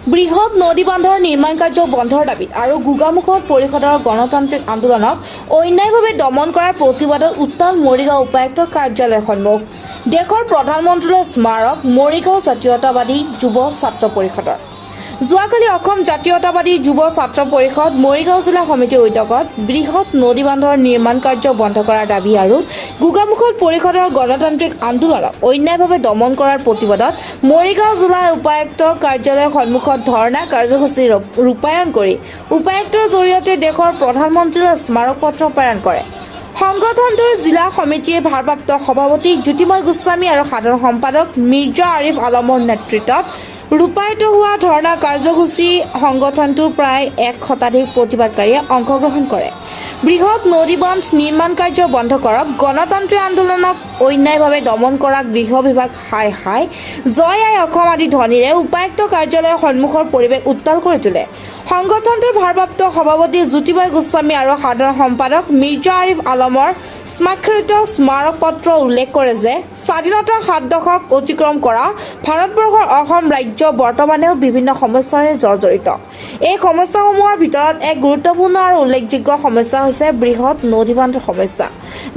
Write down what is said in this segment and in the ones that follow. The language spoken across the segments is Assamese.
বৃহৎ নদী বান্ধৰ নিৰ্মাণ কাৰ্য বন্ধৰ দাবীত আৰু গোগামুখত পৰিষদৰ গণতান্ত্ৰিক আন্দোলনক অন্যায়ভাৱে দমন কৰাৰ প্ৰতিবাদত উত্তাল মৰিগাঁও উপায়ুক্তৰ কাৰ্যালয়ৰ সন্মুখ। দেশৰ প্ৰধানমন্ত্ৰীৰ স্মাৰক মৰিগাঁও জাতীয়তাবাদী যুৱ ছাত্ৰ পৰিষদৰ যোৱাকালি অসম জাতীয়তাবাদী যুৱ ছাত্ৰ পৰিষদ মৰিগাঁও জিলা সমিতিৰ উদ্যোগত বৃহৎ নদী বান্ধৰ নিৰ্মাণ কাৰ্য বন্ধ কৰাৰ দাবী আৰু গোগামুখত পৰিষদৰ গণতান্ত্ৰিক আন্দোলনক অন্যায়ভাৱে দমন কৰাৰ প্ৰতিবাদত মৰিগাঁও জিলা উপায়ুক্তৰ কাৰ্যালয়ৰ সন্মুখত ধৰ্ণা কাৰ্যসূচী ৰূপায়ণ কৰি উপায়ুক্তৰ জৰিয়তে দেশৰ প্ৰধানমন্ত্ৰীলৈ স্মাৰক পত্ৰ প্ৰেৰণ কৰে। সংগঠনটোৰ জিলা সমিতিৰ ভাৰপ্ৰাপ্ত সভাপতি জ্যোতিময় গোস্বামী আৰু সাধাৰণ সম্পাদক মিৰ্জা আৰিফ আলমৰ নেতৃত্বত ৰূপায়িত হোৱা ধৰ্ণা কাৰ্যসূচী সংগঠনটোৰ প্ৰায় 1 শতাধিক প্ৰতিবাদকাৰীয়ে অংশগ্ৰহণ কৰে। বৃহৎ নদী বান্ধ নিৰ্মাণ কাৰ্য বন্ধ কৰক, গণতান্ত্ৰিক আন্দোলনক অন্যায়ভাৱে দমন কৰা গৃহ বিভাগ হাই হাই, জয় আই অসম আদি ধ্বনিৰে উপায়ুক্ত কাৰ্যালয়ৰ সন্মুখৰ পৰিৱেশ উত্তাল কৰি তোলে। সংগঠনটোৰ ভাৰপ্ৰাপ্ত সভাপতি জ্যোতিময় গোস্বামী আৰু সাধাৰণ সম্পাদক মিৰ্জা আৰিফ আলমৰ স্বাক্ষৰিত স্মাৰক পত্ৰ উল্লেখ কৰে যে স্বাধীনতাৰ 7 দশক অতিক্ৰম কৰা ভাৰতবৰ্ষৰ অসম ৰাজ্য বৰ্তমানেও বিভিন্ন সমস্যাৰে জৰ্জৰিত। এই সমস্যাসমূহৰ ভিতৰত এক গুৰুত্বপূৰ্ণ আৰু উল্লেখযোগ্য সমস্যা হৈছে বৃহৎ নদী বান্ধৰ সমস্যা।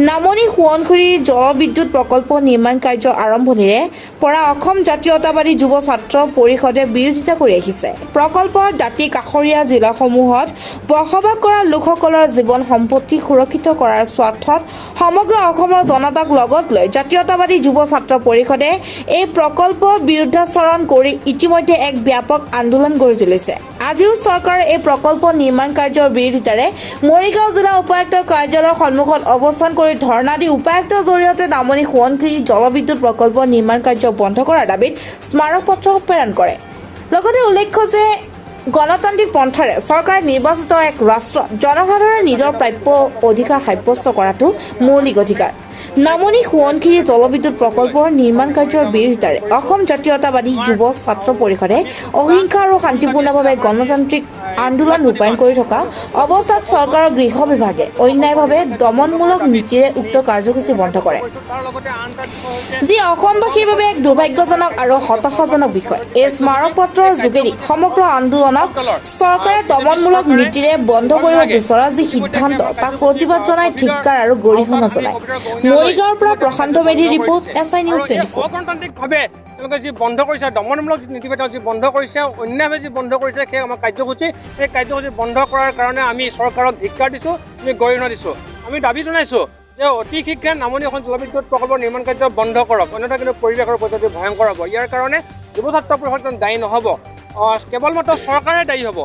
নামনি সোৱণশিৰি জলবিদ্যুৎ প্ৰকল্প নিৰ্মাণ কাৰ্যৰ আৰম্ভণিৰে পৰা অসম জাতীয়তাবাদী যুৱ ছাত্ৰ পৰিষদে বিৰোধিতা কৰি আহিছে। প্ৰকল্পৰ দাঁতি কাষৰীয়া জিলাসমূহত বসবাস কৰা লোকসকলৰ জীৱন সম্পত্তি সুৰক্ষিত কৰাৰ স্বাৰ্থত সমগ্ৰ অসমৰ জনতাক লগত লৈ জাতীয়তাবাদী যুৱ ছাত্ৰ পৰিষদে এই প্ৰকল্প বিৰুদ্ধাচৰণ কৰি ইতিমধ্যে এক ব্যাপক আন্দোলন গঢ়ি তুলিছে। আজিও চৰকাৰে এই প্ৰকল্প নিৰ্মাণ কাৰ্যৰ বিৰোধিতাৰে মৰিগাঁও জিলা উপায়ুক্তৰ কাৰ্যালয়ৰ সন্মুখত অৱস্থান কৰি ধৰ্ণা দি উপায়ুক্তৰ জৰিয়তে নামনি সোৱণশিৰি জলবিদ্যুৎ প্ৰকল্প নিৰ্মাণ কাৰ্য বন্ধ কৰাৰ দাবীত স্মাৰক পত্ৰ প্ৰেৰণ কৰে। লগতে উল্লেখ্য যে গণতান্ত্ৰিক পন্থাৰে চৰকাৰে নিৰ্বাচিত এক ৰাষ্ট্ৰত জনসাধাৰণে নিজৰ প্ৰাপ্য অধিকাৰ সাব্যস্ত কৰাটো মৌলিক অধিকাৰ। নামনি সোৱণশিৰি জলবিদ্যুৎ প্ৰকল্পৰ নিৰ্মাণ কাৰ্যৰ বিৰোধিতাৰে অসম জাতীয়তাবাদী যুৱ ছাত্ৰ পৰিষদে অহিংসা আৰু শান্তিপূৰ্ণভাৱে গণতান্ত্ৰিক আন্দোলন ৰূপায়ণ কৰি থকা অৱস্থাত চৰকাৰৰ গৃহ বিভাগে অন্যায়ভাৱে দমনমূলক নীতিৰে উক্ত কাৰ্যসূচী বন্ধ কৰে, যি অসমবাসীৰ বাবে এক দুৰ্ভাগ্যজনক আৰু হতাশাজনক বিষয়। এই স্মাৰক পত্ৰৰ যোগেদি সমগ্ৰ আন্দোলনক চৰকাৰে দমনমূলক নীতিৰে বন্ধ কৰিব বিচৰা যি সিদ্ধান্ত তাক প্ৰতিবাদ জনাই ধিক্কাৰ আৰু গৰিহণা জনায়। মৰিগাঁৱৰ পৰা প্ৰশান্ত মেধিৰ ৰিপৰ্ট, SI নিউজ 24। গণতান্ত্ৰিকভাৱে তেওঁলোকে যি বন্ধ কৰিছে, দমনমূলক নীতি যি বন্ধ কৰিছে, অন্যায়ভাৱে যি বন্ধ কৰিছে, সেই আমাৰ কাৰ্যসূচী সেই কাৰ্যসূচী বন্ধ কৰাৰ কাৰণে আমি চৰকাৰক ধিক্কাৰ দিছোঁ, আমি গৰিহণা দিছোঁ। আমি দাবী জনাইছোঁ যে অতি শীঘ্ৰে নামনি অসম জলবিদ্যুৎ প্ৰকল্পৰ নিৰ্মাণ কাৰ্য বন্ধ কৰক, অন্যথা কিন্তু পৰিৱেশৰ প্ৰতি ভয়ংকৰ হ'ব। ইয়াৰ কাৰণে যুৱ ছাত্ৰ পৰিষদ দায়ী নহ'ব, কেৱল মাত্ৰ চৰকাৰে দায়ী হ'ব।